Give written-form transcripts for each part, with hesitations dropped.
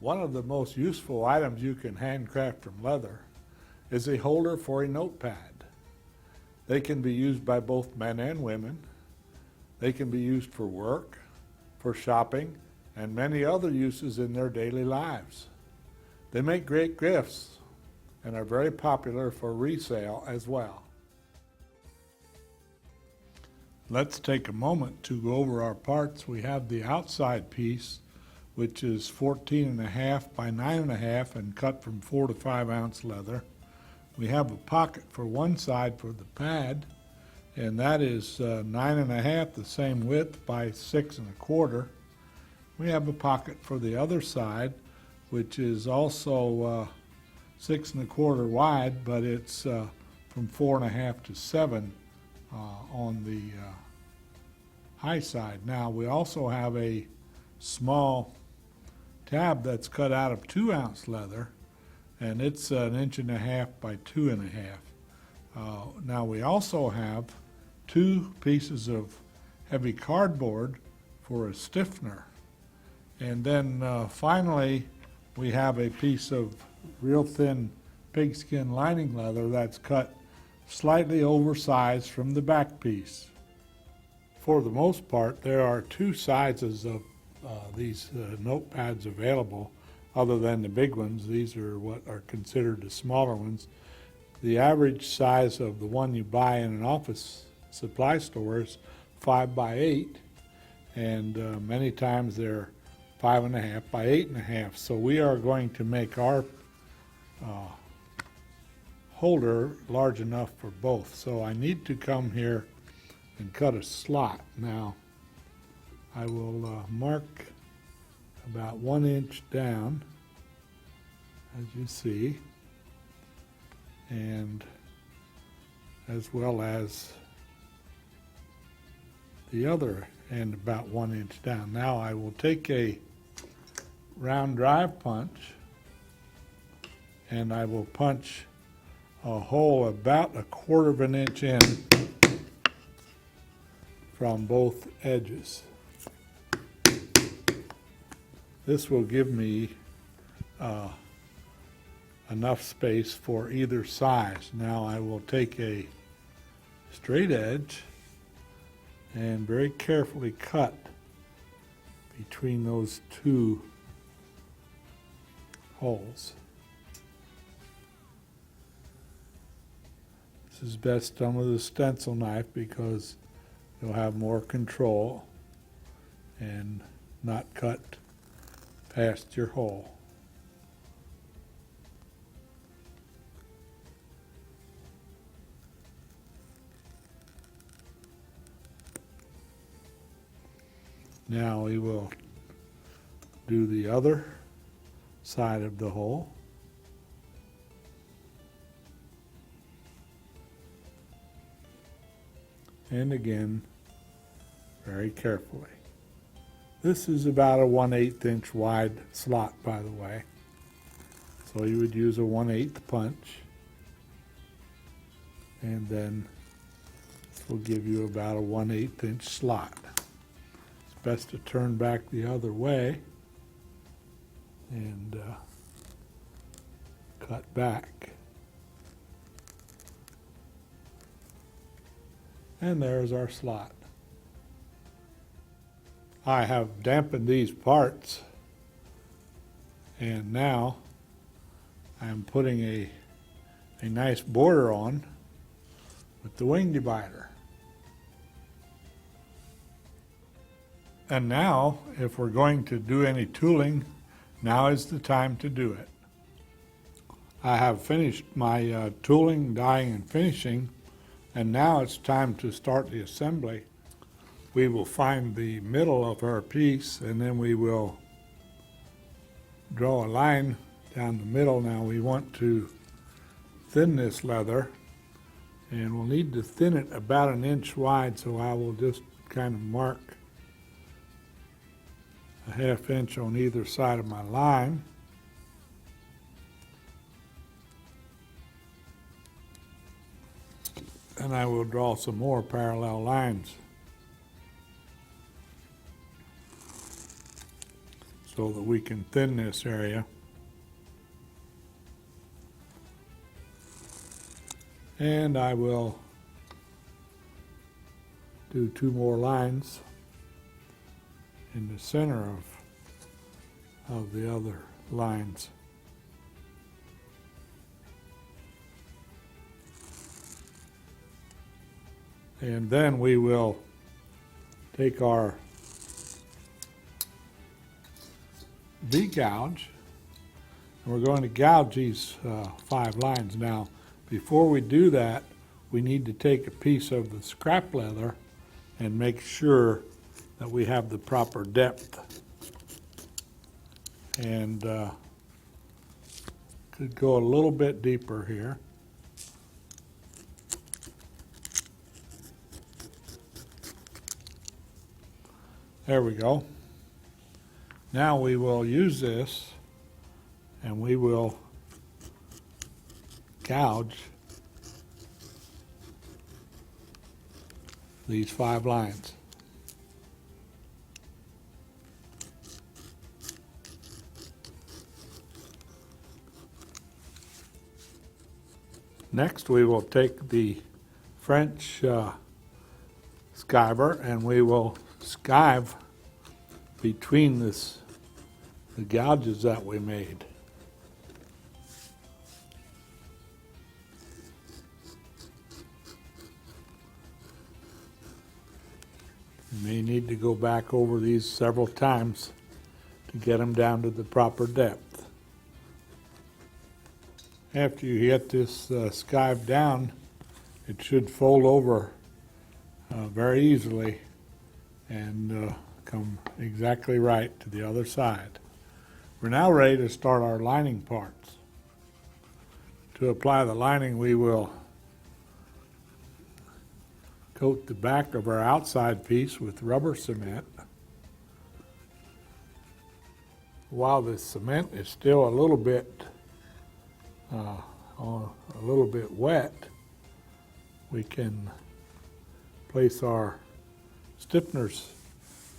One of the most useful items you can handcraft from leather is a holder for a notepad. They can be used by both men and women. They can be used for work, for shopping, and many other uses in their daily lives. They make great gifts and are very popular for resale as well. Let's take a moment to go over our parts. We have the outside piece, which is 14.5 by 9.5 and cut from 4 to 5 ounce leather. We have a pocket for one side for the pad, and that is 9.5, the same width, by 6.25. We have a pocket for the other side, which is also 6.25 wide, but it's from 4.5 to 7 on the high side. Now we also have a small tab that's cut out of 2 ounce leather, and it's 1.5 inches by 2.5. Now we also have 2 pieces of heavy cardboard for a stiffener, and then finally we have a piece of real thin pigskin lining leather that's cut slightly oversized from the back piece. For the most part, there are 2 sizes of these notepads available, other than the big ones. These are what are considered the smaller ones. The average size of the one you buy in an office supply store is 5 by 8, and many times they're 5.5 by 8.5. So we are going to make our holder large enough for both. So I need to come here and cut a slot. Now I will mark about 1 inch down, as you see, and as well as the other end about 1 inch down. Now I will take a round drive punch and I will punch a hole about 1/4 inch in from both edges. This will give me enough space for either size. Now I will take a straight edge and very carefully cut between those 2 holes. This is best done with a stencil knife because you'll have more control and not cut past your hole. Now we will do the other side of the hole. And again, very carefully. This is about a 1/8 inch wide slot, by the way. So you would use a 1/8 punch, and then this will give you about a 1/8 inch slot. It's best to turn back the other way and cut back. And there's our slot. I have dampened these parts, and now I'm putting a nice border on with the wing divider. And now, if we're going to do any tooling, now is the time to do it. I have finished my tooling, dyeing, and finishing, and now it's time to start the assembly. We will find the middle of our piece, and then we will draw a line down the middle. Now we want to thin this leather, and we'll need to thin it about 1 inch wide, so I will just kind of mark a 1/2 inch on either side of my line. And I will draw some more parallel lines. so that we can thin this area. And I will do 2 more lines in the center of the other lines. And then we will take our V-gouge, and we're going to gouge these 5 lines. Now, before we do that, we need to take a piece of the scrap leather and make sure that we have the proper depth. And could go a little bit deeper here. There we go. Now we will use this and we will gouge these 5 lines. Next we will take the French skiver and we will skive between the gouges that we made. You may need to go back over these several times to get them down to the proper depth. After you get this skive down, it should fold over very easily and come exactly right to the other side. We're now ready to start our lining parts. To apply the lining, we will coat the back of our outside piece with rubber cement. While the cement is still a little bit wet, we can place our stiffeners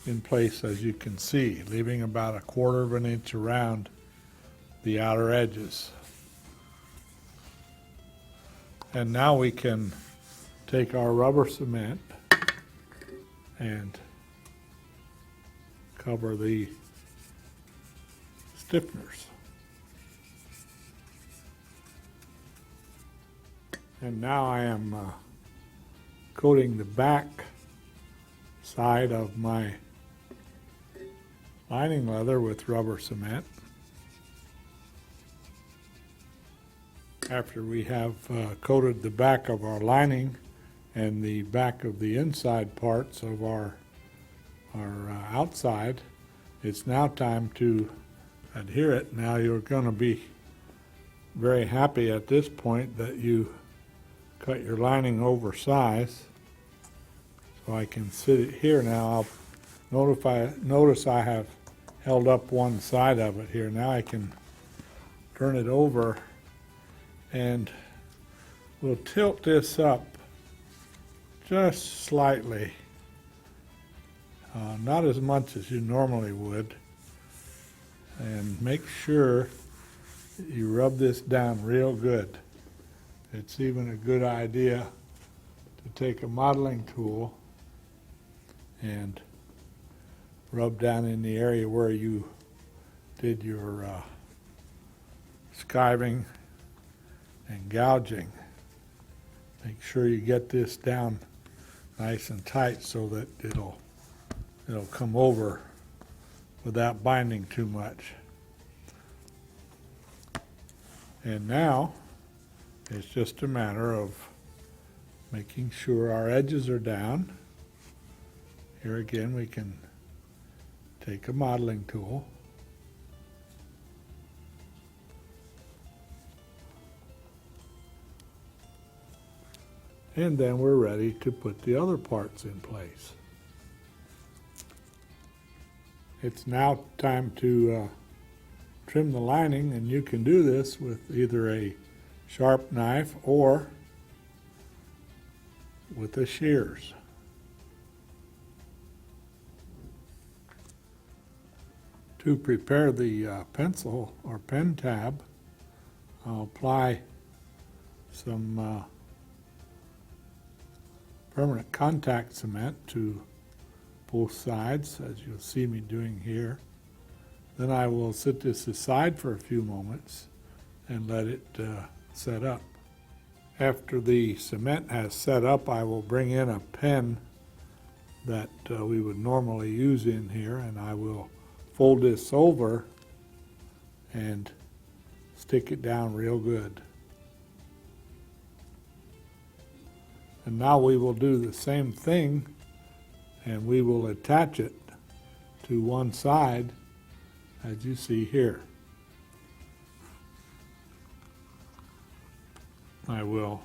in place, as you can see, leaving about 1/4 of an inch around the outer edges. And now we can take our rubber cement and cover the stiffeners. And now I am coating the back side of my lining leather with rubber cement. After we have coated the back of our lining and the back of the inside parts of our outside, it's now time to adhere it. Now you're going to be very happy at this point that you cut your lining oversize. So I can sit it here now. Notice I have held up one side of it here. Now I can turn it over and we'll tilt this up just slightly, not as much as you normally would, and make sure that you rub this down real good. It's even a good idea to take a modeling tool and rub down in the area where you did your skiving and gouging. Make sure you get this down nice and tight so that it'll come over without binding too much. And now it's just a matter of making sure our edges are down. Here again we can take a modeling tool and then we're ready to put the other parts in place. It's now time to trim the lining, and you can do this with either a sharp knife or with the shears. To prepare the pencil or pen tab, I'll apply some permanent contact cement to both sides, as you'll see me doing here. Then I will set this aside for a few moments and let it set up. After the cement has set up, I will bring in a pen that we would normally use in here, and I will fold this over and stick it down real good. And now we will do the same thing, and we will attach it to one side, as you see here. I will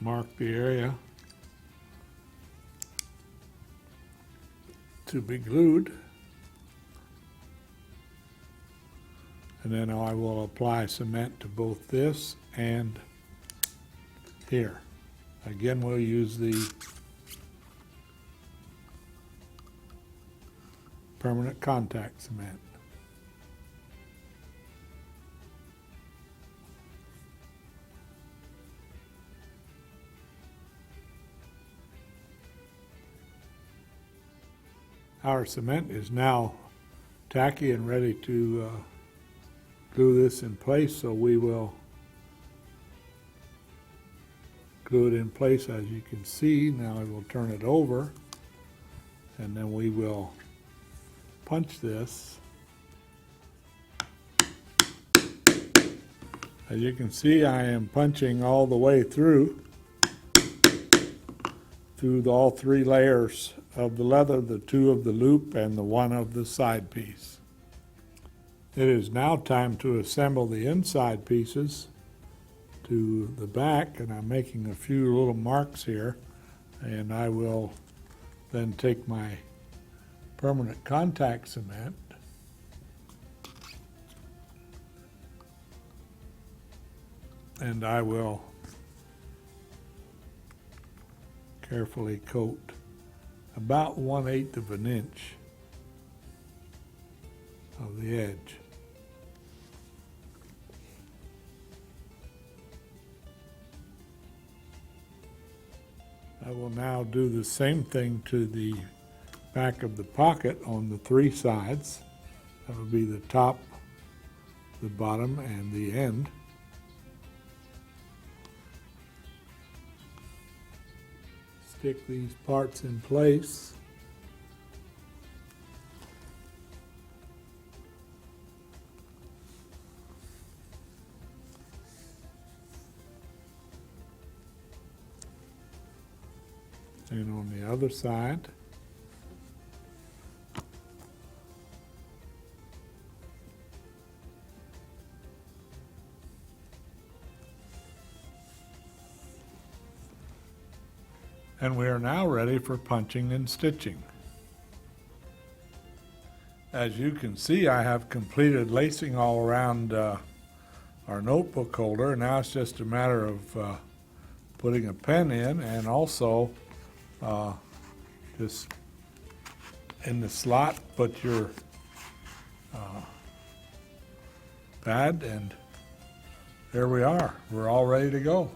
mark the area to be glued, and then I will apply cement to both this and here. Again, we'll use the permanent contact cement. Our cement is now tacky and ready to glue this in place, so we will glue it in place as you can see. Now I will turn it over, and then we will punch this. As you can see, I am punching all the way through all three layers of the leather, the two of the loop and the one of the side piece. It is now time to assemble the inside pieces to the back, and I'm making a few little marks here, and I will then take my permanent contact cement and I will carefully coat about 1/8 of an inch of the edge. I will now do the same thing to the back of the pocket on the three sides. That would be the top, the bottom, and the end. Stick these parts in place. And on the other side. And we are now ready for punching and stitching. As you can see, I have completed lacing all around our notebook holder. Now it's just a matter of putting a pen in, and also just in the slot put your pad, and there we are. We're all ready to go.